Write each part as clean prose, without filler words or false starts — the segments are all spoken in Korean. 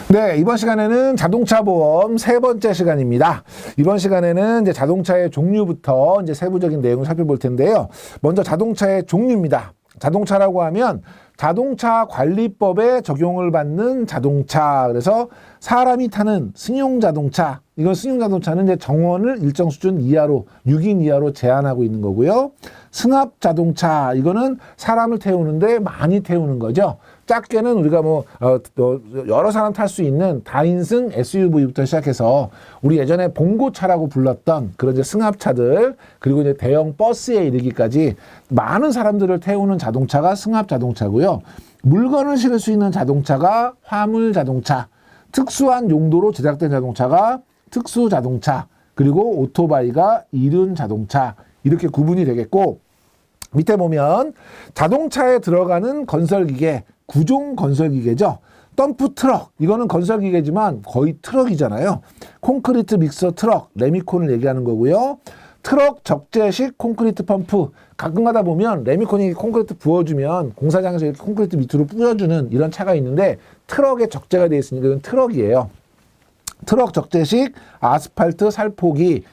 네, 이번 시간에는 자동차 보험 세 번째 시간입니다. 이번 시간에는 이제 자동차의 종류부터 이제 세부적인 내용을 살펴볼 텐데요. 먼저 자동차의 종류입니다. 자동차라고 하면 자동차 관리법에 적용을 받는 자동차. 그래서 사람이 타는 승용 자동차. 이건 승용 자동차는 이제 정원을 일정 수준 이하로, 6인 이하로 제한하고 있는 거고요. 승합 자동차. 이거는 사람을 태우는데 많이 태우는 거죠. 작게는 우리가 여러 사람 탈 수 있는 다인승 SUV부터 시작해서 우리 예전에 봉고차라고 불렀던 그런 이제 승합차들, 그리고 이제 대형 버스에 이르기까지 많은 사람들을 태우는 자동차가 승합 자동차고요. 물건을 실을 수 있는 자동차가 화물 자동차, 특수한 용도로 제작된 자동차가 특수 자동차, 그리고 오토바이가 이륜 자동차, 이렇게 구분이 되겠고, 밑에 보면 자동차에 들어가는 건설기계, 구종 건설기계죠. 덤프 트럭, 이거는 건설기계지만 거의 트럭이잖아요. 콘크리트 믹서 트럭, 레미콘을 얘기하는 거고요. 트럭 적재식 콘크리트 펌프, 가끔 가다 보면 레미콘이 콘크리트 부어주면 공사장에서 이렇게 콘크리트 밑으로 뿌려주는 이런 차가 있는데, 트럭에 적재가 되어 있으니까 이건 트럭이에요. 트럭 적재식 아스팔트 살포기,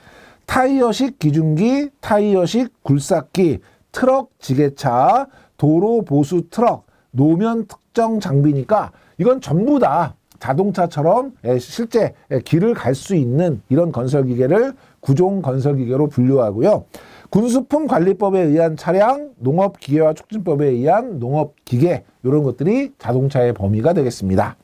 타이어식 기중기, 타이어식 굴삭기, 트럭 지게차, 도로 보수 트럭, 노면 특정 장비니까 이건 전부 다 자동차처럼 실제 길을 갈 수 있는 이런 건설기계를 구종 건설기계로 분류하고요. 군수품 관리법에 의한 차량, 농업기계화 촉진법에 의한 농업기계, 이런 것들이 자동차의 범위가 되겠습니다.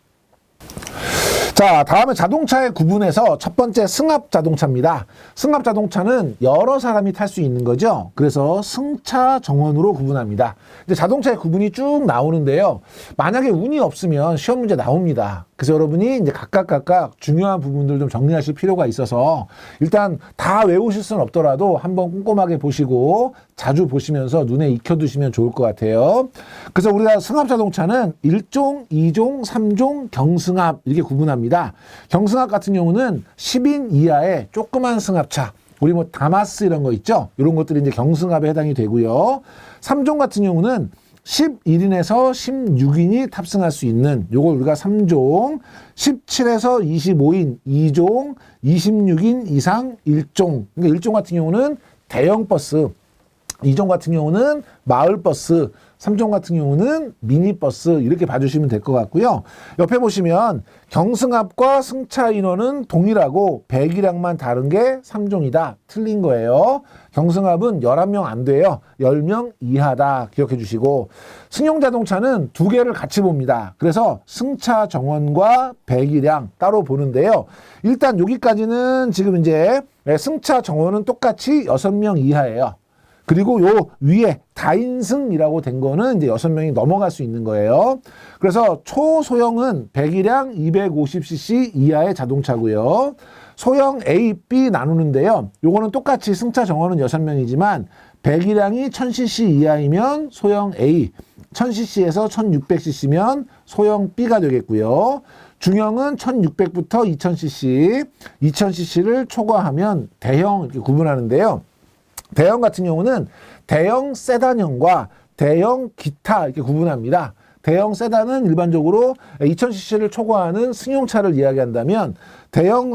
자, 다음에 자동차의 구분에서 첫 번째 승합 자동차입니다. 승합 자동차는 여러 사람이 탈 수 있는 거죠. 그래서 승차 정원으로 구분합니다. 이제 자동차의 구분이 쭉 나오는데요. 만약에 운이 없으면 시험 문제 나옵니다. 그래서 여러분이 이제 각각 중요한 부분들 좀 정리하실 필요가 있어서 일단 다 외우실 수는 없더라도 한번 꼼꼼하게 보시고 자주 보시면서 눈에 익혀두시면 좋을 것 같아요. 그래서 우리가 승합 자동차는 1종, 2종, 3종, 경승합 이렇게 구분합니다. 경승합 같은 경우는 10인 이하의 조그만 승합차, 우리 뭐 다마스 이런 거 있죠? 이런 것들이 이제 경승합에 해당이 되고요. 3종 같은 경우는 11인에서 16인이 탑승할 수 있는 요걸 우리가 3종, 17에서 25인 2종, 26인 이상 1종. 그러니까 1종 같은 경우는 대형 버스, 2종 같은 경우는 마을버스, 3종 같은 경우는 미니버스, 이렇게 봐주시면 될 것 같고요. 옆에 보시면 경승합과 승차 인원은 동일하고 배기량만 다른 게 3종이다. 틀린 거예요. 경승합은 11명 안 돼요. 10명 이하다. 기억해 주시고, 승용 자동차는 두 개를 같이 봅니다. 그래서 승차 정원과 배기량 따로 보는데요. 일단 여기까지는 지금 이제 승차 정원은 똑같이 6명 이하예요. 그리고 요 위에 다인승이라고 된 거는 이제 6명이 넘어갈 수 있는 거예요. 그래서 초소형은 배기량 250cc 이하의 자동차고요. 소형 A, B 나누는데요. 요거는 똑같이 승차 정원은 6명이지만 배기량이 1000cc 이하이면 소형 A, 1000cc에서 1600cc면 소형 B가 되겠고요. 중형은 1600부터 2000cc, 2000cc를 초과하면 대형, 이렇게 구분하는데요. 대형 같은 경우는 대형 세단형과 대형 기타 이렇게 구분합니다. 대형 세단은 일반적으로 2000cc를 초과하는 승용차를 이야기한다면, 대형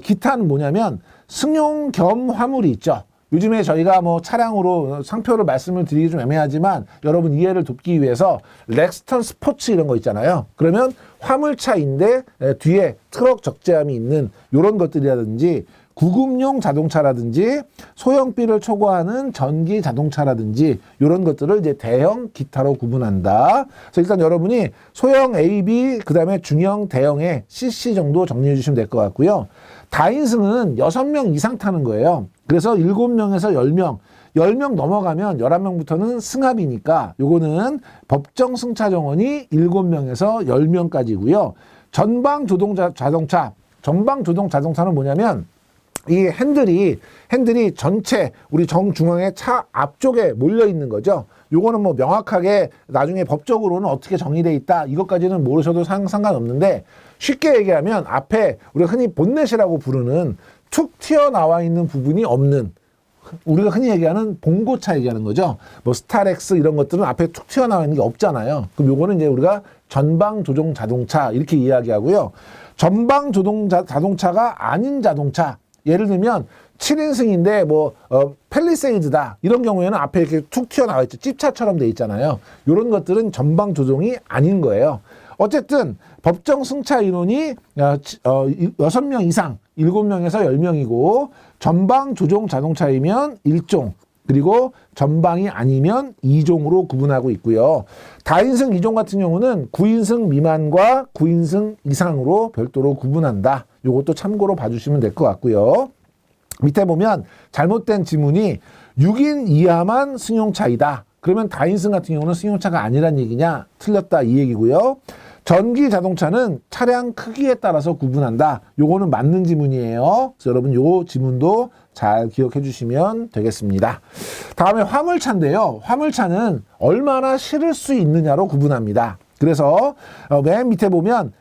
기타는 뭐냐면 승용 겸 화물이 있죠. 요즘에 저희가 뭐 차량으로 상표를 말씀을 드리기 좀 애매하지만 여러분 이해를 돕기 위해서 렉스턴 스포츠 이런 거 있잖아요. 그러면 화물차인데 뒤에 트럭 적재함이 있는 이런 것들이라든지, 구급용 자동차라든지 소형 B를 초과하는 전기 자동차라든지 이런 것들을 이제 대형 기타로 구분한다. 그래서 일단 여러분이 소형 A, B, 그 다음에 중형, 대형의 CC 정도 정리해 주시면 될 것 같고요. 다인승은 6명 이상 타는 거예요. 그래서 7명에서 10명, 10명 넘어가면 11명부터는 승합이니까 요거는 법정 승차 정원이 7명에서 10명까지고요. 전방 조동 자동차, 전방 조동 자동차는 뭐냐면 이 핸들이 전체 우리 정중앙에 차 앞쪽에 몰려 있는 거죠. 요거는 뭐 명확하게 나중에 법적으로는 어떻게 정의돼 있다, 이것까지는 모르셔도 상관없는데, 쉽게 얘기하면 앞에 우리가 흔히 본넷이라고 부르는 툭 튀어나와 있는 부분이 없는, 우리가 흔히 얘기하는 봉고차 얘기하는 거죠. 뭐 스타렉스 이런 것들은 앞에 툭 튀어나와 있는 게 없잖아요. 그럼 요거는 이제 우리가 전방 조종 자동차 이렇게 이야기하고요. 전방 조종 자동차가 아닌 자동차, 예를 들면 7인승인데 뭐 팰리세이드다 이런 경우에는 앞에 이렇게 툭 튀어나와 있죠. 찝차처럼 돼 있잖아요. 이런 것들은 전방 조종이 아닌 거예요. 어쨌든 법정 승차 인원이 6명 이상 7명에서 10명이고 전방 조종 자동차이면 1종, 그리고 전방이 아니면 2종으로 구분하고 있고요. 다인승 2종 같은 경우는 9인승 미만과 9인승 이상으로 별도로 구분한다. 이것도 참고로 봐주시면 될 것 같고요. 밑에 보면 잘못된 지문이 6인 이하만 승용차이다. 그러면 다인승 같은 경우는 승용차가 아니란 얘기냐? 틀렸다 이 얘기고요. 전기 자동차는 차량 크기에 따라서 구분한다. 요거는 맞는 지문이에요. 그래서 여러분 요 지문도 잘 기억해 주시면 되겠습니다. 다음에 화물차인데요. 화물차는 얼마나 실을 수 있느냐로 구분합니다. 그래서 맨 밑에 보면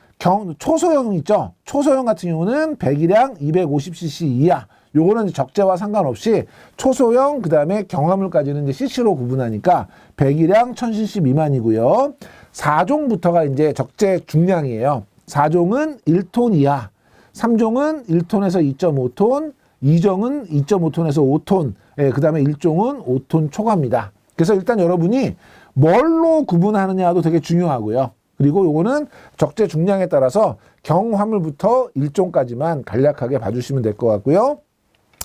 초소형 있죠. 초소형 같은 경우는 배기량 250cc 이하. 요거는 적재와 상관없이 초소형 그다음에 경화물까지는 이제 cc로 구분하니까 배기량 1000cc 미만이고요. 4종부터가 이제 적재 중량이에요. 4종은 1톤 이하, 3종은 1톤에서 2.5톤, 2종은 2.5톤에서 5톤, 그 다음에 1종은 5톤 초과입니다. 그래서 일단 여러분이 뭘로 구분하느냐도 되게 중요하고요. 그리고 요거는 적재 중량에 따라서 경화물부터 1종까지만 간략하게 봐주시면 될 것 같고요.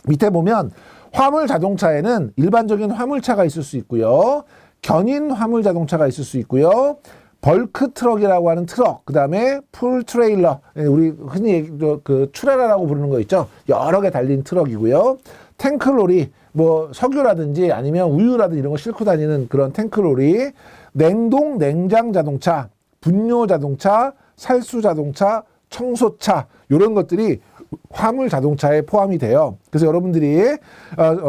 밑에 보면 화물 자동차에는 일반적인 화물차가 있을 수 있고요. 견인 화물 자동차가 있을 수 있고요. 벌크 트럭이라고 하는 트럭, 그 다음에 풀 트레일러, 우리 흔히 그 트레라라고 부르는 거 있죠. 여러 개 달린 트럭이고요. 탱크로리, 뭐 석유라든지 아니면 우유라든지 이런 거 싣고 다니는 그런 탱크로리, 냉동 냉장 자동차, 분뇨 자동차, 살수 자동차, 청소차 이런 것들이 화물 자동차에 포함이 돼요. 그래서 여러분들이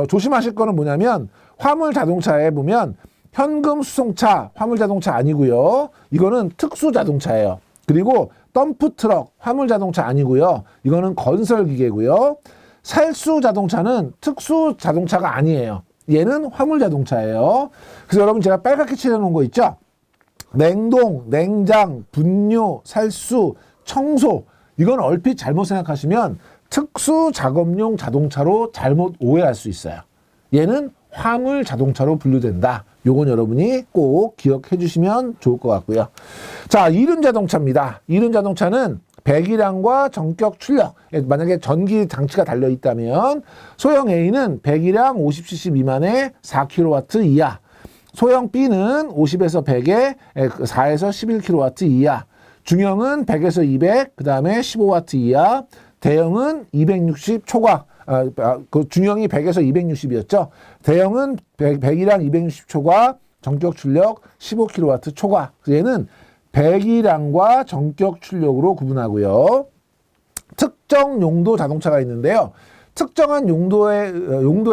조심하실 거는 뭐냐면 화물 자동차에 보면 현금 수송차 화물 자동차 아니고요. 이거는 특수 자동차예요. 그리고 덤프 트럭 화물 자동차 아니고요. 이거는 건설 기계고요. 살수 자동차는 특수 자동차가 아니에요. 얘는 화물 자동차예요. 그래서 여러분 제가 빨갛게 칠해놓은 거 있죠? 냉동, 냉장, 분뇨, 살수, 청소 이건 얼핏 잘못 생각하시면 특수 작업용 자동차로 잘못 오해할 수 있어요. 얘는 화물 자동차로 분류된다. 요건 여러분이 꼭 기억해 주시면 좋을 것 같고요. 자, 이륜 자동차입니다. 이륜 자동차는 배기량과 전격 출력, 만약에 전기 장치가 달려 있다면 소형 A는 배기량 50cc 미만의 4kW 이하, 소형 B는 50에서 100에 4에서 11kW 이하, 중형은 100에서 200, 그 다음에 15W 이하, 대형은 260 초과, 그 중형이 100에서 260이었죠. 대형은 배기량 260 초과, 전격 출력 15kW 초과. 얘는 배기량과 전격 출력으로 구분하고요. 특정 용도 자동차가 있는데요. 특정한 용도에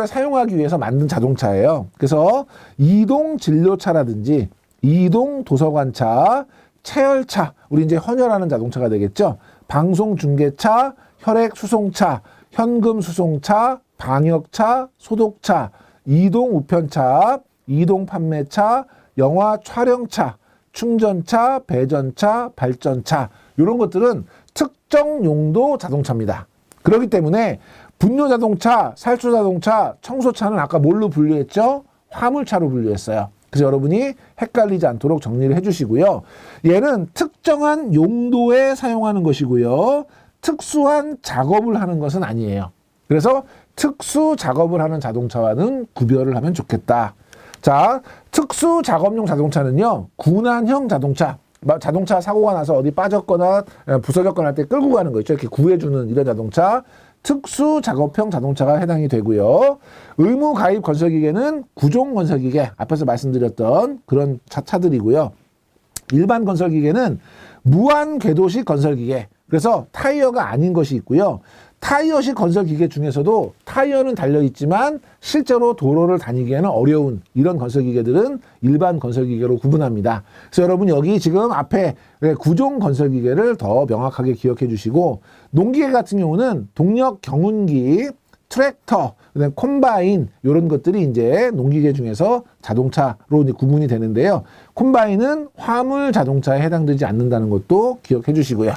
사용하기 위해서 만든 자동차예요. 그래서 이동 진료차라든지 이동 도서관차, 체열차, 우리 이제 헌혈하는 자동차가 되겠죠. 방송 중계차, 혈액 수송차, 현금 수송차, 방역차, 소독차, 이동 우편차, 이동 판매차, 영화 촬영차, 충전차, 배전차, 발전차 이런 것들은 특정 용도 자동차입니다. 그렇기 때문에 분뇨 자동차, 살수 자동차, 청소차는 아까 뭘로 분류했죠? 화물차로 분류했어요. 그래서 여러분이 헷갈리지 않도록 정리를 해주시고요. 얘는 특정한 용도에 사용하는 것이고요. 특수한 작업을 하는 것은 아니에요. 그래서 특수 작업을 하는 자동차와는 구별을 하면 좋겠다. 자, 특수 작업용 자동차는요. 군안형 자동차. 자동차 사고가 나서 어디 빠졌거나 부서졌거나 할 때 끌고 가는 거 있죠. 이렇게 구해주는 이런 자동차. 특수 작업형 자동차가 해당이 되고요. 의무 가입 건설기계는 구종 건설기계, 앞에서 말씀드렸던 그런 차들이고요. 일반 건설기계는 무한 궤도식 건설기계, 그래서 타이어가 아닌 것이 있고요. 타이어식 건설기계 중에서도 타이어는 달려있지만 실제로 도로를 다니기에는 어려운 이런 건설기계들은 일반 건설기계로 구분합니다. 그래서 여러분 여기 지금 앞에 구종 건설기계를 더 명확하게 기억해 주시고, 농기계 같은 경우는 동력 경운기, 트랙터, 그다음에 콤바인 이런 것들이 이제 농기계 중에서 자동차로 이제 구분이 되는데요. 콤바인은 화물 자동차에 해당되지 않는다는 것도 기억해 주시고요.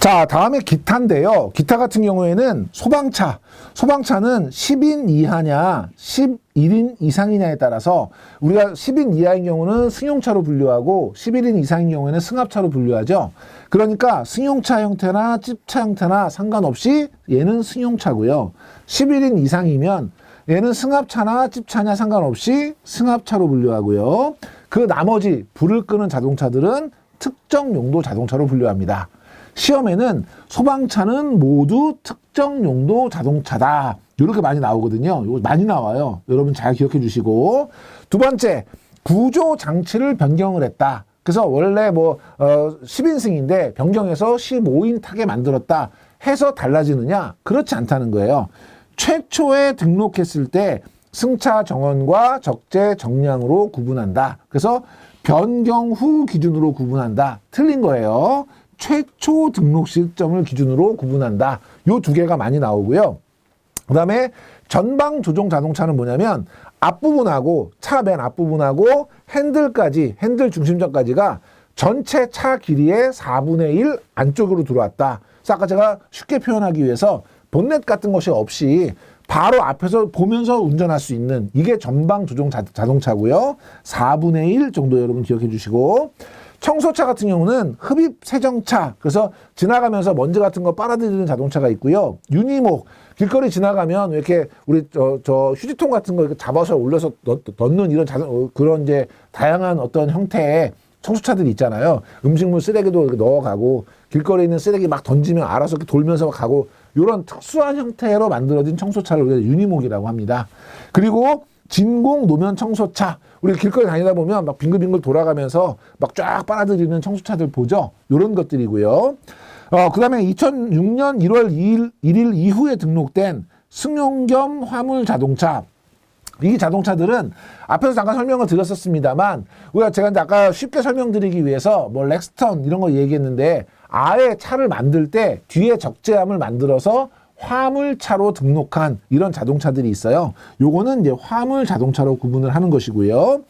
자, 다음에 기타인데요. 기타 같은 경우에는 소방차는 10인 이하냐 11인 이상이냐에 따라서 우리가 10인 이하인 경우는 승용차로 분류하고 11인 이상인 경우에는 승합차로 분류하죠. 그러니까 승용차 형태나 찝차 형태나 상관없이 얘는 승용차고요. 11인 이상이면 얘는 승합차나 찝차냐 상관없이 승합차로 분류하고요. 그 나머지 불을 끄는 자동차들은 특정 용도 자동차로 분류합니다. 시험에는 소방차는 모두 특정 용도 자동차다. 이렇게 많이 나오거든요. 이거 많이 나와요. 여러분 잘 기억해 주시고. 두 번째, 구조 장치를 변경을 했다. 그래서 원래 10인승인데 변경해서 15인 타게 만들었다 해서 달라지느냐? 그렇지 않다는 거예요. 최초에 등록했을 때 승차 정원과 적재 정량으로 구분한다. 그래서 변경 후 기준으로 구분한다. 틀린 거예요. 최초 등록 시점을 기준으로 구분한다. 요 두 개가 많이 나오고요. 그 다음에 전방 조종 자동차는 뭐냐면 앞부분하고 차 맨 앞부분하고 핸들 중심점까지가 전체 차 길이의 4분의 1 안쪽으로 들어왔다. 그래서 아까 제가 쉽게 표현하기 위해서 본넷 같은 것이 없이 바로 앞에서 보면서 운전할 수 있는 이게 전방 조종 자동차고요. 4분의 1 정도 여러분 기억해 주시고, 청소차 같은 경우는 흡입 세정차, 그래서 지나가면서 먼지 같은 거 빨아들이는 자동차가 있고요. 유니목, 길거리 지나가면 이렇게 우리 저 휴지통 같은 거 이렇게 잡아서 올려서 넣는 이런 그런 이제 다양한 어떤 형태의 청소차들이 있잖아요. 음식물 쓰레기도 이렇게 넣어가고 길거리에 있는 쓰레기 막 던지면 알아서 이렇게 돌면서 가고, 이런 특수한 형태로 만들어진 청소차를 우리가 유니목이라고 합니다. 그리고 진공 노면 청소차, 우리 길거리 다니다 보면 막 빙글빙글 돌아가면서 막 쫙 빨아들이는 청소차들 보죠. 이런 것들이고요. 그 다음에 2006년 1월 1일 이후에 등록된 승용 겸 화물 자동차. 이 자동차들은 앞에서 잠깐 설명을 드렸었습니다만, 제가 이제 아까 쉽게 설명드리기 위해서 렉스턴 이런 거 얘기했는데, 아예 차를 만들 때 뒤에 적재함을 만들어서 화물차로 등록한 이런 자동차들이 있어요. 요거는 이제 화물 자동차로 구분을 하는 것이고요.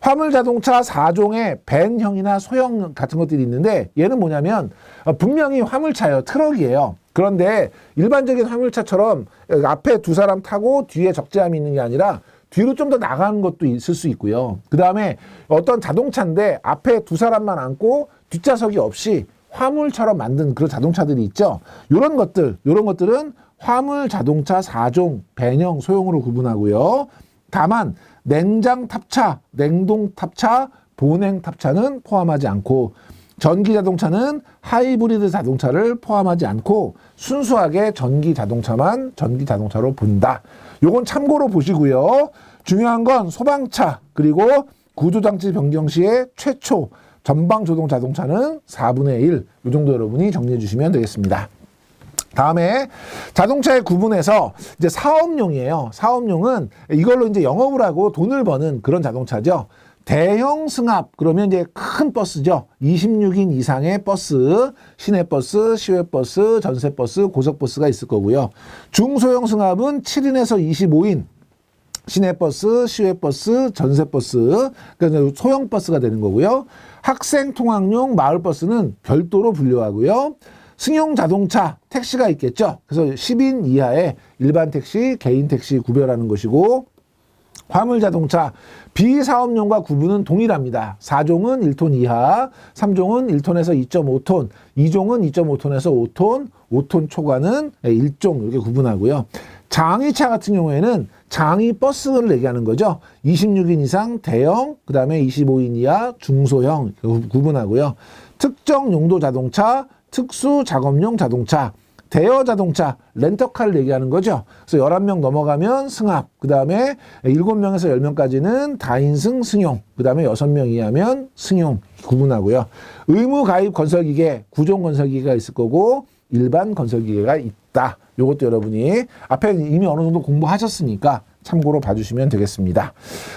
화물 자동차 4종의 밴형이나 소형 같은 것들이 있는데, 얘는 뭐냐면 분명히 화물차예요. 트럭이에요. 그런데 일반적인 화물차처럼 앞에 두 사람 타고 뒤에 적재함이 있는 게 아니라 뒤로 좀 더 나가는 것도 있을 수 있고요. 그 다음에 어떤 자동차인데 앞에 두 사람만 앉고 뒷좌석이 없이 화물처럼 만든 그런 자동차들이 있죠. 요런 것들은 화물 자동차 4종, 밴형, 소형으로 구분하고요. 다만 냉장 탑차, 냉동 탑차, 보냉 탑차는 포함하지 않고, 전기 자동차는 하이브리드 자동차를 포함하지 않고 순수하게 전기 자동차만 전기 자동차로 본다. 요건 참고로 보시고요. 중요한 건 소방차, 그리고 구조장치 변경 시에 최초 전방 조종 자동차는 4분의 1, 이 정도 여러분이 정리해 주시면 되겠습니다. 다음에 자동차의 구분에서 이제 사업용이에요. 사업용은 이걸로 이제 영업을 하고 돈을 버는 그런 자동차죠. 대형 승합, 그러면 이제 큰 버스죠. 26인 이상의 버스, 시내버스, 시외버스, 전세버스, 고속버스가 있을 거고요. 중소형 승합은 7인에서 25인, 시내버스, 시외버스, 전세버스, 그러니까 소형 버스가 되는 거고요. 학생 통학용 마을버스는 별도로 분류하고요. 승용 자동차, 택시가 있겠죠. 그래서 10인 이하의 일반 택시, 개인 택시 구별하는 것이고, 화물 자동차, 비사업용과 구분은 동일합니다. 4종은 1톤 이하, 3종은 1톤에서 2.5톤, 2종은 2.5톤에서 5톤, 5톤 초과는 1종 이렇게 구분하고요. 장의차 같은 경우에는 장의 버스를 얘기하는 거죠. 26인 이상 대형, 그 다음에 25인 이하 중소형 구분하고요. 특정 용도 자동차, 특수 작업용 자동차, 대여 자동차, 렌터카를 얘기하는 거죠. 그래서 11명 넘어가면 승합, 그 다음에 7명에서 10명까지는 다인승 승용, 그 다음에 6명 이하면 승용 구분하고요. 의무 가입 건설기계, 구종 건설기계가 있을 거고 일반 건설기계가 있다. 요것도 여러분이 앞에 이미 어느 정도 공부하셨으니까 참고로 봐주시면 되겠습니다.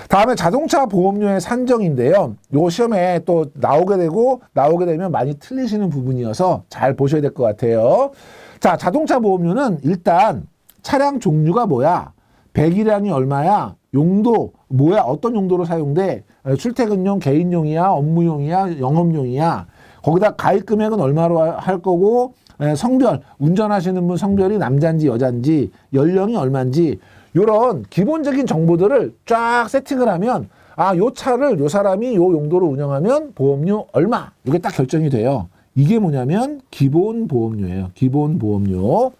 다음에 자동차 보험료의 산정인데요. 요 시험에 또 나오게 되면 많이 틀리시는 부분이어서 잘 보셔야 될 것 같아요. 자, 자동차 보험료는 일단 차량 종류가 뭐야? 배기량이 얼마야? 용도 뭐야? 어떤 용도로 사용돼? 출퇴근용, 개인용이야? 업무용이야? 영업용이야? 거기다 가입 금액은 얼마로 할 거고 성별, 운전하시는 분 성별이 남자인지 여자인지 연령이 얼마인지 이런 기본적인 정보들을 쫙 세팅을 하면 요 차를 요 사람이 요 용도로 운영하면 보험료 얼마 이게 딱 결정이 돼요. 이게 뭐냐면 기본 보험료예요. 기본 보험료.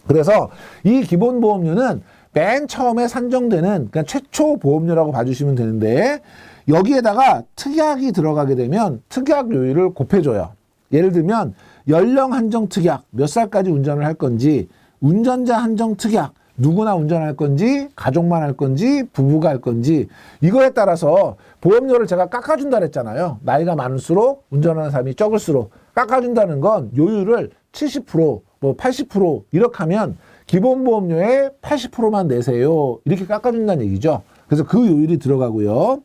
그래서 이 기본 보험료는 맨 처음에 산정되는 그러니까 최초 보험료라고 봐주시면 되는데 여기에다가 특약이 들어가게 되면 특약 요율을 곱해줘요. 예를 들면 연령 한정 특약 몇 살까지 운전을 할 건지 운전자 한정 특약 누구나 운전할 건지 가족만 할 건지 부부가 할 건지 이거에 따라서 보험료를 제가 깎아준다 그랬잖아요. 나이가 많을수록 운전하는 사람이 적을수록 깎아준다는 건 요율을 70% 뭐 80% 이렇게 하면 기본보험료의 80%만 내세요. 이렇게 깎아준다는 얘기죠. 그래서 그 요율이 들어가고요.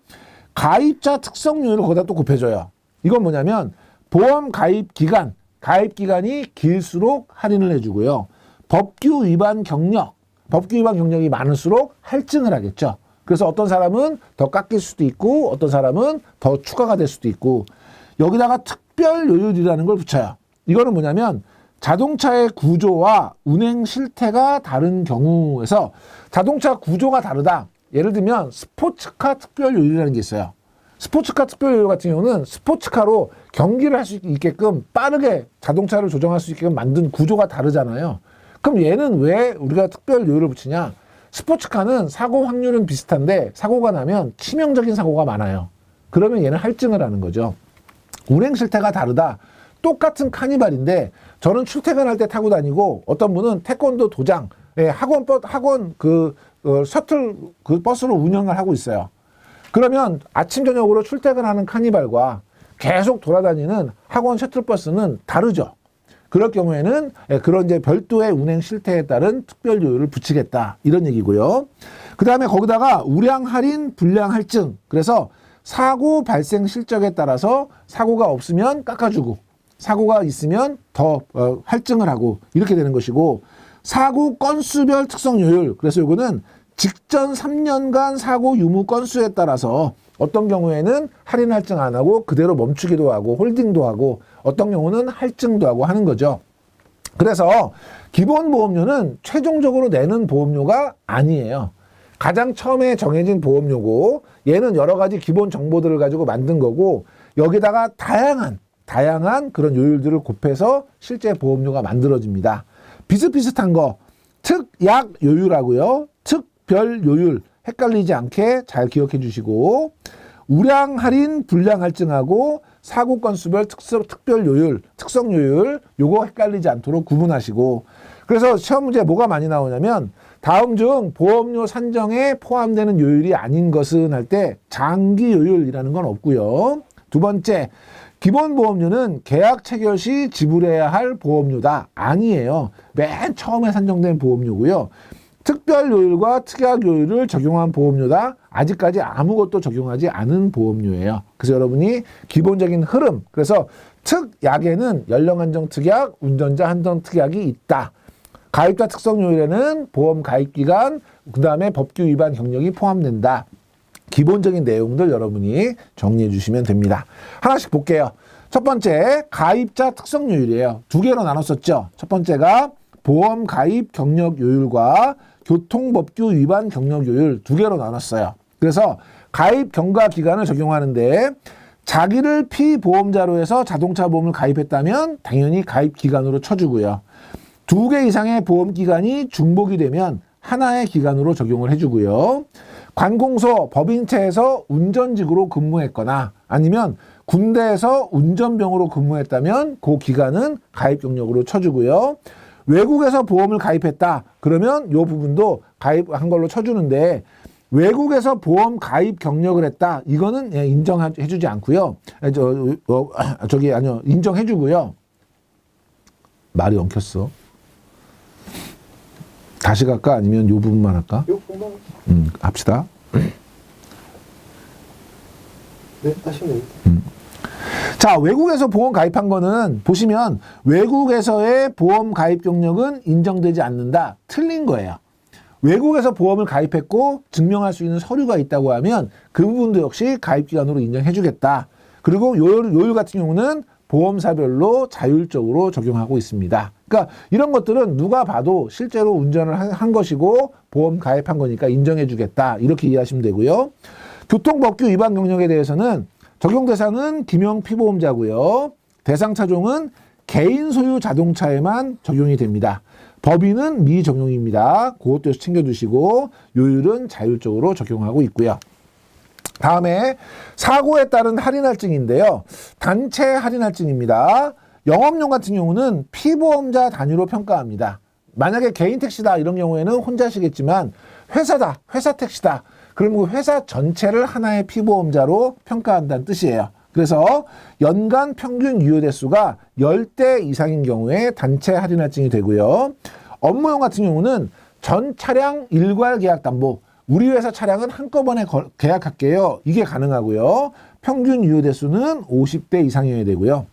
가입자 특성 요율을 거기다 또 곱해줘요. 이건 뭐냐면 보험 가입 기간이 길수록 할인을 해주고요. 법규 위반 경력이 많을수록 할증을 하겠죠. 그래서 어떤 사람은 더 깎일 수도 있고 어떤 사람은 더 추가가 될 수도 있고 여기다가 특별 요율이라는 걸 붙여요. 이거는 뭐냐면 자동차의 구조와 운행 실태가 다른 경우에서 자동차 구조가 다르다. 예를 들면 스포츠카 특별 요율이라는 게 있어요. 스포츠카 특별 요율 같은 경우는 스포츠카로 경기를 할 수 있게끔 빠르게 자동차를 조정할 수 있게끔 만든 구조가 다르잖아요. 그럼 얘는 왜 우리가 특별 요율을 붙이냐? 스포츠카는 사고 확률은 비슷한데 사고가 나면 치명적인 사고가 많아요. 그러면 얘는 할증을 하는 거죠. 운행 실태가 다르다. 똑같은 카니발인데 저는 출퇴근할 때 타고 다니고 어떤 분은 태권도 도장, 학원 셔틀 그 버스로 운영을 하고 있어요. 그러면 아침 저녁으로 출퇴근하는 카니발과 계속 돌아다니는 학원 셔틀버스는 다르죠. 그럴 경우에는 그런 이제 별도의 운행 실태에 따른 특별 요율을 붙이겠다 이런 얘기고요. 그 다음에 거기다가 우량 할인, 불량 할증. 그래서 사고 발생 실적에 따라서 사고가 없으면 깎아주고 사고가 있으면 더 할증을 하고 이렇게 되는 것이고 사고 건수별 특성 요율. 그래서 이거는 직전 3년간 사고 유무 건수에 따라서 어떤 경우에는 할인 할증 안 하고 그대로 멈추기도 하고 홀딩도 하고 어떤 경우는 할증도 하고 하는 거죠. 그래서 기본 보험료는 최종적으로 내는 보험료가 아니에요. 가장 처음에 정해진 보험료고 얘는 여러 가지 기본 정보들을 가지고 만든 거고 여기다가 다양한 그런 요율들을 곱해서 실제 보험료가 만들어집니다. 비슷비슷한 거 특약 요율하고요. 특별 요율 헷갈리지 않게 잘 기억해 주시고 우량 할인, 불량 할증하고 사고 건수별 특별 요율, 특성 요율 요거 헷갈리지 않도록 구분하시고 그래서 시험 문제 뭐가 많이 나오냐면 다음 중 보험료 산정에 포함되는 요율이 아닌 것은 할 때 장기 요율이라는 건 없고요. 두 번째 기본 보험료는 계약 체결 시 지불해야 할 보험료다. 아니에요. 맨 처음에 산정된 보험료고요. 특별 요율과 특약 요율을 적용한 보험료다. 아직까지 아무것도 적용하지 않은 보험료예요. 그래서 여러분이 기본적인 흐름. 그래서 특약에는 연령 한정 특약, 운전자 한정 특약이 있다. 가입자 특성 요율에는 보험 가입 기간, 그 다음에 법규 위반 경력이 포함된다. 기본적인 내용들 여러분이 정리해 주시면 됩니다. 하나씩 볼게요. 첫 번째 가입자 특성 요율이에요. 두 개로 나눴었죠. 첫 번째가 보험 가입 경력 요율과 교통법규 위반 경력 요율 두 개로 나눴어요. 그래서 가입 경과 기간을 적용하는데 자기를 피보험자로 해서 자동차 보험을 가입했다면 당연히 가입 기간으로 쳐주고요. 두 개 이상의 보험 기간이 중복이 되면 하나의 기간으로 적용을 해주고요. 관공서, 법인체에서 운전직으로 근무했거나 아니면 군대에서 운전병으로 근무했다면 그 기간은 가입 경력으로 쳐주고요. 외국에서 보험을 가입했다. 그러면 이 부분도 가입한 걸로 쳐주는데 외국에서 보험 가입 경력을 했다. 이거는 인정해주지 않고요. 인정해주고요. 말이 엉켰어. 다시 갈까? 아니면 이 부분만 할까? 합시다. 네, 하시면 됩니다. 자, 외국에서 보험 가입한 거는 보시면 외국에서의 보험 가입 경력은 인정되지 않는다. 틀린 거예요. 외국에서 보험을 가입했고 증명할 수 있는 서류가 있다고 하면 그 부분도 역시 가입기간으로 인정해 주겠다. 그리고 요율 같은 경우는 보험사별로 자율적으로 적용하고 있습니다. 그러니까 이런 것들은 누가 봐도 실제로 운전을 한 것이고 보험 가입한 거니까 인정해 주겠다. 이렇게 이해하시면 되고요. 교통법규 위반 경력에 대해서는 적용 대상은 김영 피보험자고요. 대상 차종은 개인 소유 자동차에만 적용이 됩니다. 법인은 미적용입니다. 그것도 챙겨두시고 요율은 자율적으로 적용하고 있고요. 다음에 사고에 따른 할인할증인데요. 단체 할인할증입니다. 영업용 같은 경우는 피보험자 단위로 평가합니다. 만약에 개인 택시다 이런 경우에는 혼자시겠지만 회사다, 회사 택시다. 그러면 그 회사 전체를 하나의 피보험자로 평가한다는 뜻이에요. 그래서 연간 평균 유효 대수가 10대 이상인 경우에 단체 할인 할증이 되고요. 업무용 같은 경우는 전 차량 일괄 계약 담보, 우리 회사 차량은 한꺼번에 계약할게요. 이게 가능하고요. 평균 유효 대수는 50대 이상이어야 되고요.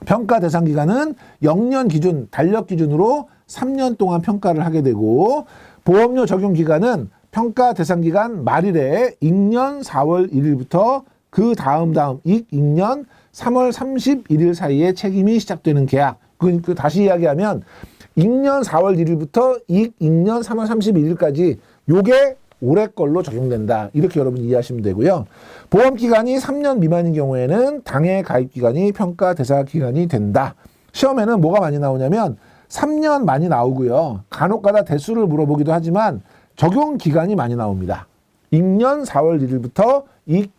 평가 대상 기간은 0년 기준, 달력 기준으로 3년 동안 평가를 하게 되고 보험료 적용 기간은 평가 대상 기간 말일에 익년 4월 1일부터 그 다음 익년 3월 31일 사이에 책임이 시작되는 계약. 다시 이야기하면 익년 4월 1일부터 익년 3월 31일까지 요게 올해 걸로 적용된다. 이렇게 여러분 이해하시면 되고요. 보험 기간이 3년 미만인 경우에는 당해 가입 기간이 평가 대상 기간이 된다. 시험에는 뭐가 많이 나오냐면 3년 많이 나오고요. 간혹가다 대수를 물어보기도 하지만 적용 기간이 많이 나옵니다. 익년 4월 1일부터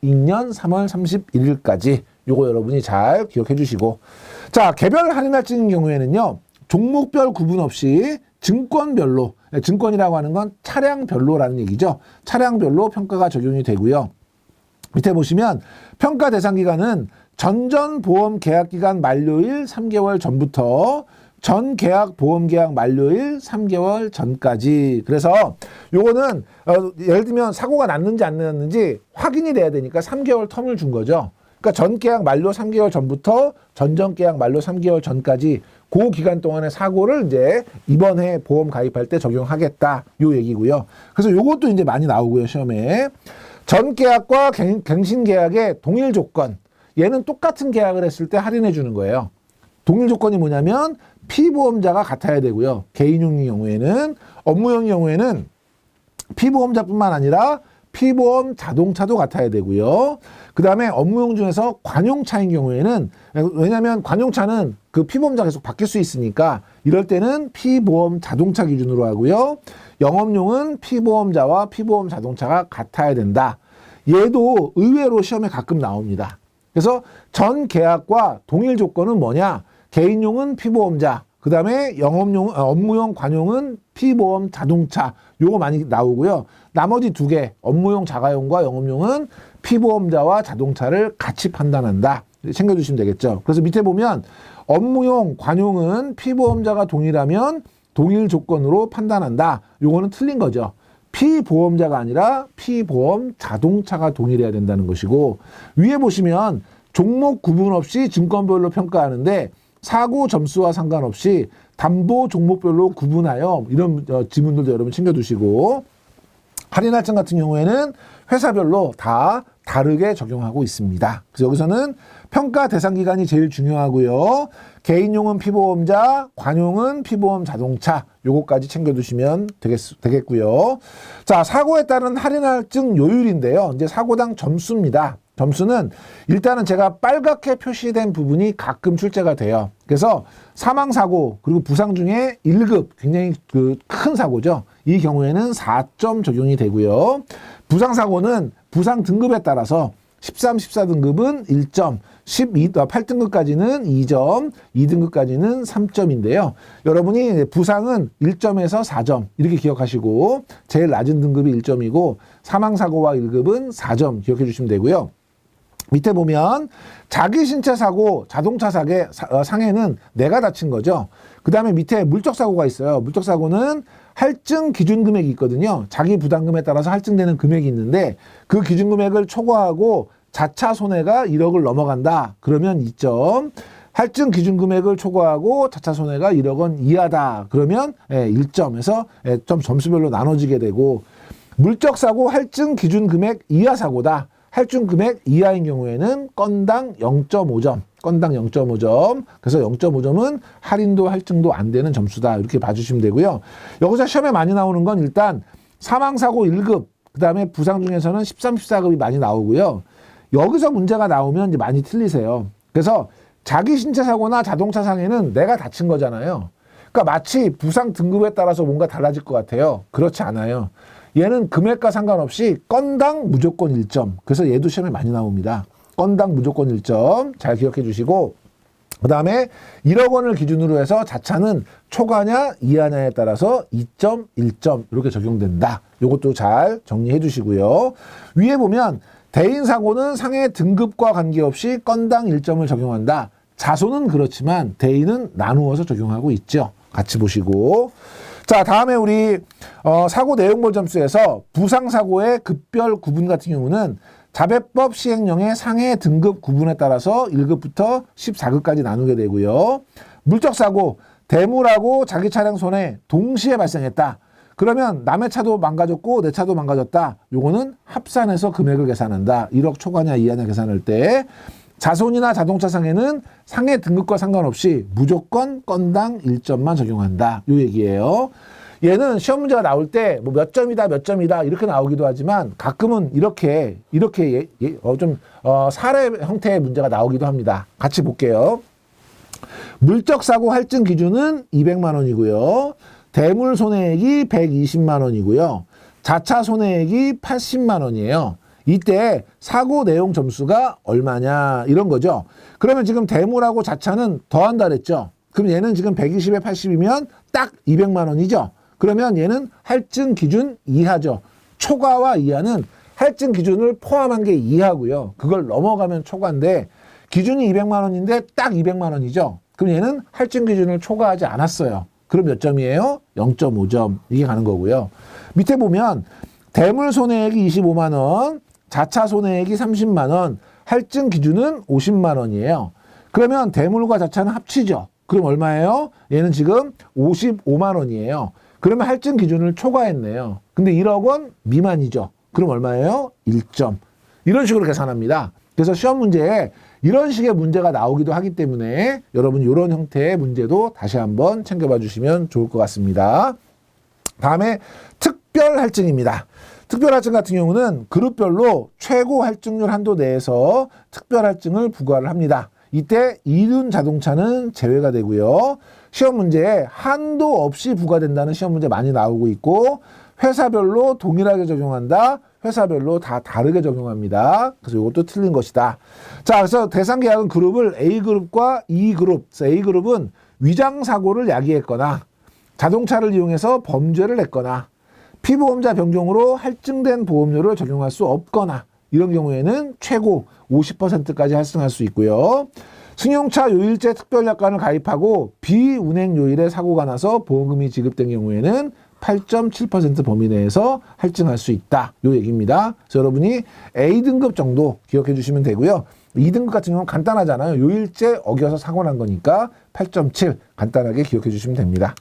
익년 3월 31일까지 요거 여러분이 잘 기억해 주시고 자, 개별 할인할증인 경우에는요. 종목별 구분 없이 증권별로, 증권이라고 하는 건 차량별로라는 얘기죠. 차량별로 평가가 적용이 되고요. 밑에 보시면 평가 대상 기간은 전전 보험 계약 기간 만료일 3개월 전부터 전 계약 보험 계약 만료일 3개월 전까지. 그래서 요거는 예를 들면 사고가 났는지 안 났는지 확인이 돼야 되니까 3개월 텀을 준 거죠. 그러니까 전 계약 만료 3개월 전부터 전전 계약 만료 3개월 전까지 그 기간 동안의 사고를 이제 이번 해 보험 가입할 때 적용하겠다. 요 얘기고요. 그래서 요것도 이제 많이 나오고요, 시험에. 전 계약과 갱신 계약의 동일 조건. 얘는 똑같은 계약을 했을 때 할인해 주는 거예요. 동일 조건이 뭐냐면 피보험자가 같아야 되고요. 개인용의 경우에는, 업무용의 경우에는 피보험자뿐만 아니라 피보험 자동차도 같아야 되고요. 그 다음에 업무용 중에서 관용차인 경우에는, 왜냐하면 관용차는 그 피보험자 계속 바뀔 수 있으니까 이럴 때는 피보험 자동차 기준으로 하고요. 영업용은 피보험자와 피보험 자동차가 같아야 된다. 얘도 의외로 시험에 가끔 나옵니다. 그래서 전 계약과 동일 조건은 뭐냐? 개인용은 피보험자, 그 다음에 영업용, 업무용 관용은 피보험 자동차, 요거 많이 나오고요. 나머지 두 개, 업무용 자가용과 영업용은 피보험자와 자동차를 같이 판단한다. 챙겨주시면 되겠죠. 그래서 밑에 보면 업무용 관용은 피보험자가 동일하면 동일 조건으로 판단한다. 요거는 틀린 거죠. 피보험자가 아니라 피보험 자동차가 동일해야 된다는 것이고, 위에 보시면 종목 구분 없이 증권별로 평가하는데 사고 점수와 상관없이 담보 종목별로 구분하여 이런 지문들도 여러분 챙겨두시고, 할인할증 같은 경우에는 회사별로 다 다르게 적용하고 있습니다. 그래서 여기서는 평가 대상 기간이 제일 중요하고요. 개인용은 피보험자, 관용은 피보험 자동차, 요거까지 챙겨두시면 되겠고요. 자, 사고에 따른 할인할증 요율인데요. 이제 사고당 점수입니다. 점수는 일단은 제가 빨갛게 표시된 부분이 가끔 출제가 돼요. 그래서 사망사고 그리고 부상 중에 1급, 굉장히 큰 사고죠. 이 경우에는 4점 적용이 되고요. 부상사고는 부상 등급에 따라서 13, 14등급은 1점, 8등급까지는 2점, 2등급까지는 3점인데요. 여러분이 부상은 1점에서 4점 이렇게 기억하시고 제일 낮은 등급이 1점이고 사망사고와 1급은 4점 기억해 주시면 되고요. 밑에 보면 자기 신체 사고, 자동차 상해는 내가 다친 거죠. 그 다음에 밑에 물적 사고가 있어요. 물적 사고는 할증 기준 금액이 있거든요. 자기 부담금에 따라서 할증되는 금액이 있는데 그 기준 금액을 초과하고 자차 손해가 1억을 넘어간다. 그러면 2점. 할증 기준 금액을 초과하고 자차 손해가 1억 원 이하다. 그러면 1점에서 좀 점수별로 나눠지게 되고, 물적 사고 할증 기준 금액 이하 사고다. 할증 금액 이하인 경우에는 건당 0.5점. 건당 0.5점. 그래서 0.5점은 할인도 할증도 안 되는 점수다. 이렇게 봐주시면 되고요. 여기서 시험에 많이 나오는 건 일단 사망사고 1급, 그 다음에 부상 중에서는 13, 14급이 많이 나오고요. 여기서 문제가 나오면 이제 많이 틀리세요. 그래서 자기 신체 사고나 자동차 상해는 내가 다친 거잖아요. 그러니까 마치 부상 등급에 따라서 뭔가 달라질 것 같아요. 그렇지 않아요. 얘는 금액과 상관없이 건당 무조건 1점. 그래서 얘도 시험에 많이 나옵니다. 건당 무조건 1점. 잘 기억해 주시고, 그 다음에 1억 원을 기준으로 해서 자차는 초과냐 이하냐에 따라서 2점, 1점 이렇게 적용된다. 이것도 잘 정리해 주시고요. 위에 보면 대인 사고는 상해 등급과 관계없이 건당 1점을 적용한다. 자손은 그렇지만 대인은 나누어서 적용하고 있죠. 같이 보시고. 자, 다음에 우리 사고 내용물 점수에서 부상사고의 급별 구분 같은 경우는 자배법 시행령의 상해 등급 구분에 따라서 1급부터 14급까지 나누게 되고요. 물적사고, 대물하고 자기 차량 손해 동시에 발생했다. 그러면 남의 차도 망가졌고 내 차도 망가졌다. 요거는 합산해서 금액을 계산한다. 1억 초과냐 이하냐 계산할 때. 자손이나 자동차 상해는 상해 등급과 상관없이 무조건 건당 1점만 적용한다. 요 얘기예요. 얘는 시험 문제가 나올 때 뭐 몇 점이다 몇 점이다 이렇게 나오기도 하지만 가끔은 이렇게 사례 형태의 문제가 나오기도 합니다. 같이 볼게요. 물적 사고 할증 기준은 200만 원이고요. 대물 손해액이 120만 원이고요. 자차 손해액이 80만 원이에요. 이때 사고 내용 점수가 얼마냐 이런 거죠. 그러면 지금 대물하고 자차는 더한다 그랬죠. 그럼 얘는 지금 120에 80이면 딱 200만 원이죠. 그러면 얘는 할증 기준 이하죠. 초과와 이하는 할증 기준을 포함한 게 이하고요. 그걸 넘어가면 초과인데 기준이 200만 원인데 딱 200만 원이죠. 그럼 얘는 할증 기준을 초과하지 않았어요. 그럼 몇 점이에요? 0.5점. 이게 가는 거고요. 밑에 보면 대물 손해액이 25만 원, 자차 손해액이 30만 원, 할증 기준은 50만 원이에요. 그러면 대물과 자차는 합치죠. 그럼 얼마예요? 얘는 지금 55만 원이에요. 그러면 할증 기준을 초과했네요. 근데 1억 원 미만이죠. 그럼 얼마예요? 1점. 이런 식으로 계산합니다. 그래서 시험 문제에 이런 식의 문제가 나오기도 하기 때문에 여러분 이런 형태의 문제도 다시 한번 챙겨봐 주시면 좋을 것 같습니다. 다음에 특별 할증입니다. 특별 할증 같은 경우는 그룹별로 최고 할증률 한도 내에서 특별 할증을 부과를 합니다. 이때 이륜 자동차는 제외가 되고요. 시험 문제에 한도 없이 부과된다는 시험 문제 많이 나오고 있고 회사별로 동일하게 적용한다. 회사별로 다 다르게 적용합니다. 그래서 이것도 틀린 것이다. 자, 그래서 대상 계약은 그룹을 A그룹과 E그룹. A그룹은 위장사고를 야기했거나 자동차를 이용해서 범죄를 했거나 피보험자 변경으로 할증된 보험료를 적용할 수 없거나 이런 경우에는 최고 50%까지 할증할 수 있고요. 승용차 요일제 특별약관을 가입하고 비운행 요일에 사고가 나서 보험금이 지급된 경우에는 8.7% 범위 내에서 할증할 수 있다. 요 얘기입니다. 그래서 여러분이 A등급 정도 기억해 주시면 되고요. 2등급 같은 경우는 간단하잖아요. 요일제 어겨서 사고 난 거니까 8.7 간단하게 기억해 주시면 됩니다.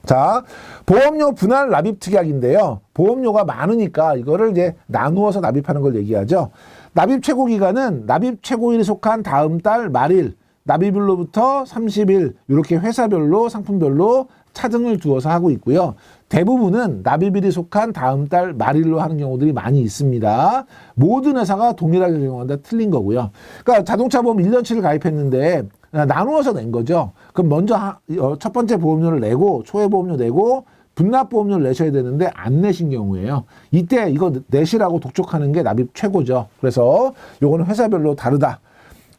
자, 보험료 분할 납입 특약인데요. 보험료가 많으니까 이거를 이제 나누어서 납입하는 걸 얘기하죠. 납입 최고 기간은 납입 최고일이 속한 다음 달 말일, 납입일로부터 30일 이렇게 회사별로 상품별로 차등을 두어서 하고 있고요. 대부분은 납입일이 속한 다음 달 말일로 하는 경우들이 많이 있습니다. 모든 회사가 동일하게 적용한다 틀린 거고요. 그러니까 자동차 보험 1년치를 가입했는데 나누어서 낸 거죠. 그럼 먼저 첫 번째 보험료를 내고 초회 보험료 내고 분납 보험료를 내셔야 되는데 안 내신 경우에요. 이때 이거 내시라고 독촉하는 게 납입 최고죠. 그래서 요거는 회사별로 다르다.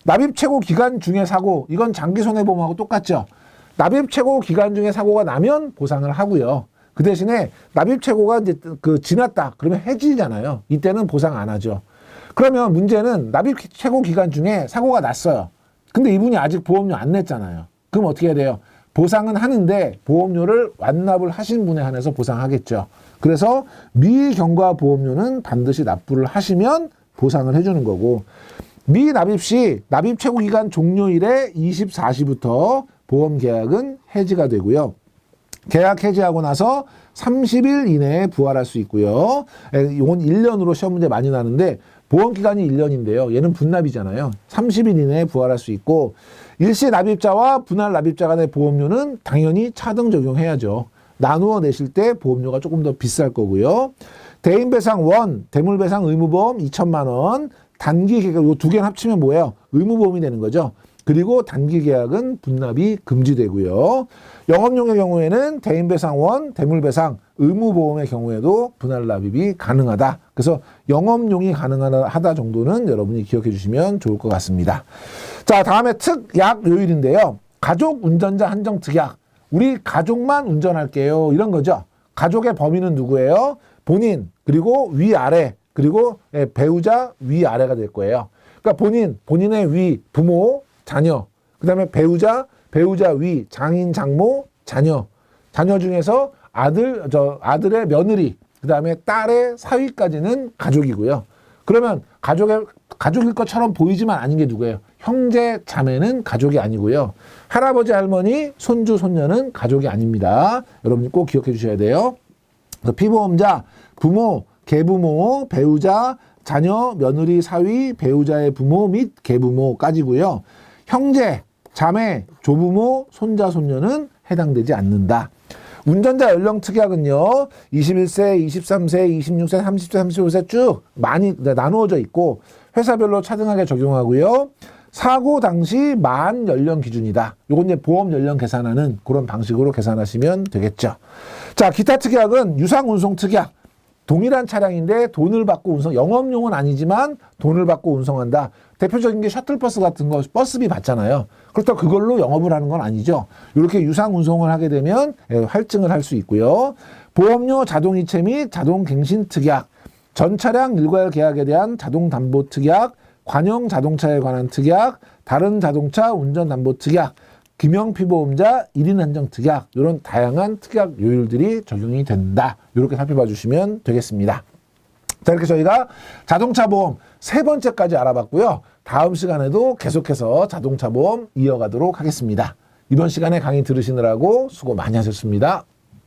납입 최고 기간 중에 사고, 이건 장기 손해보험하고 똑같죠. 납입 최고 기간 중에 사고가 나면 보상을 하고요. 그 대신에 납입 최고가 이제 지났다. 그러면 해지잖아요. 이때는 보상 안 하죠. 그러면 문제는 납입 최고 기간 중에 사고가 났어요. 근데 이분이 아직 보험료 안 냈잖아요. 그럼 어떻게 해야 돼요? 보상은 하는데 보험료를 완납을 하신 분에 한해서 보상하겠죠. 그래서 미경과 보험료는 반드시 납부를 하시면 보상을 해주는 거고, 미납입 시 납입 최고 기간 종료일의 24시부터 보험 계약은 해지가 되고요. 계약 해지하고 나서 30일 이내에 부활할 수 있고요. 이건 1년으로 시험 문제 많이 나는데 보험 기간이 1년인데요. 얘는 분납이잖아요. 30일 이내에 부활할 수 있고, 일시 납입자와 분할 납입자 간의 보험료는 당연히 차등 적용해야죠. 나누어 내실 때 보험료가 조금 더 비쌀 거고요. 대인배상 1, 대물배상 의무보험 2천만 원, 단기 계약, 이 두 개는 합치면 뭐예요? 의무보험이 되는 거죠. 그리고 단기 계약은 분납이 금지되고요. 영업용의 경우에는 대인배상 1, 대물배상, 의무보험의 경우에도 분할 납입이 가능하다. 그래서 영업용이 가능하다 정도는 여러분이 기억해 주시면 좋을 것 같습니다. 자, 다음에 특약 요일인데요. 가족 운전자 한정 특약. 우리 가족만 운전할게요. 이런 거죠. 가족의 범위는 누구예요? 본인, 그리고 위아래, 그리고 배우자 위아래가 될 거예요. 그러니까 본인의 위, 부모, 자녀, 그 다음에 배우자 위, 장인, 장모, 자녀 중에서 아들의 며느리, 그 다음에 딸의 사위까지는 가족이고요. 그러면 가족일 것처럼 보이지만 아닌 게 누구예요? 형제, 자매는 가족이 아니고요. 할아버지, 할머니, 손주, 손녀는 가족이 아닙니다. 여러분이 꼭 기억해 주셔야 돼요. 피보험자, 부모, 계부모, 배우자, 자녀, 며느리, 사위, 배우자의 부모 및 계부모까지고요. 형제, 자매, 조부모, 손자, 손녀는 해당되지 않는다. 운전자 연령 특약은요, 21세, 23세, 26세, 30세, 35세 쭉 많이 나누어져 있고 회사별로 차등하게 적용하고요. 사고 당시 만 연령 기준이다. 요건 이제 보험 연령 계산하는 그런 방식으로 계산하시면 되겠죠. 자, 기타 특약은 유상 운송 특약. 동일한 차량인데 돈을 받고 운송, 영업용은 아니지만 돈을 받고 운송한다. 대표적인 게 셔틀버스 같은 거 버스비 받잖아요. 그렇다고 그걸로 영업을 하는 건 아니죠. 이렇게 유상 운송을 하게 되면 할증을 할 수 있고요. 보험료 자동이체 및 자동갱신 특약, 전 차량 일괄 계약에 대한 자동담보 특약, 관용 자동차에 관한 특약, 다른 자동차 운전담보 특약, 기명피보험자 1인 한정 특약, 이런 다양한 특약 요율들이 적용이 된다. 이렇게 살펴봐 주시면 되겠습니다. 자, 이렇게 저희가 자동차 보험 세 번째까지 알아봤고요. 다음 시간에도 계속해서 자동차 보험 이어가도록 하겠습니다. 이번 시간에 강의 들으시느라고 수고 많이 하셨습니다.